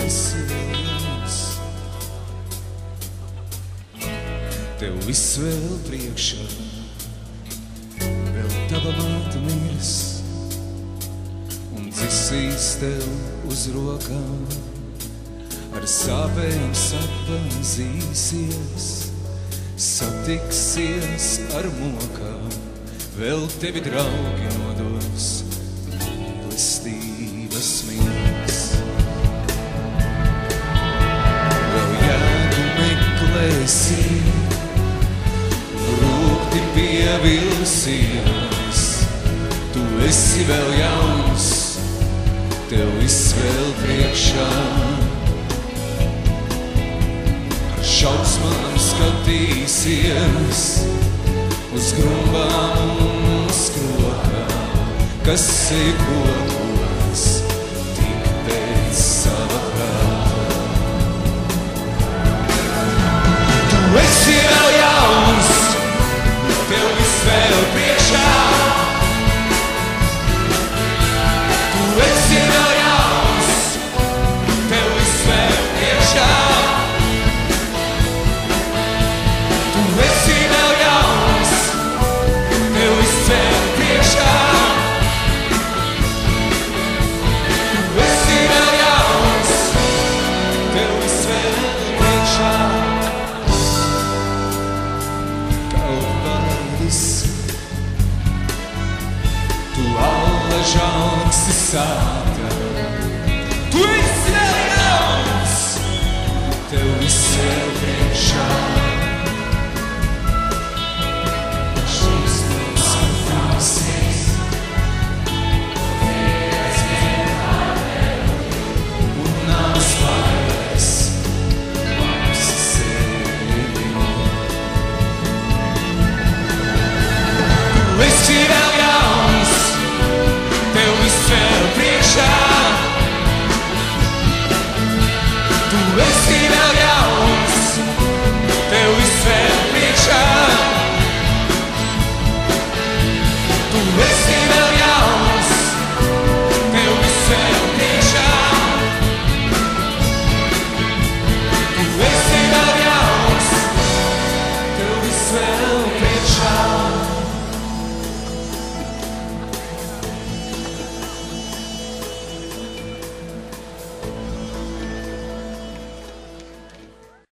esi vēl jauns, tev viss vēl priekšā, vēl tava māte mirs un dzisīs tev uz rokām, ar sāpēm sapazīsies, satiksies ar mokām, vēl tevi draugi nodos mīlestības mīls. Vēl jēgu meklēsi, rūkti pievilsies, tu esi vēl jauns, tev viss vēl priekšā. Ar šausmām skatīsies uz grumbām un skrokām, kas sekotos tik pēc sava prāta. Tu esi vēl jauns, tev viss vēl priekšā. Tu esi vēl jauns, tev viss vēl priekšā. Tu esi vēl jauns, tev viss vēl priekšā. Tu esi vēl jauns, tev viss vēl priekšā. Kalvāris, tu allaž augsti sāta. Tu esi vēl jauns, tev viss vēl priekšā. See that?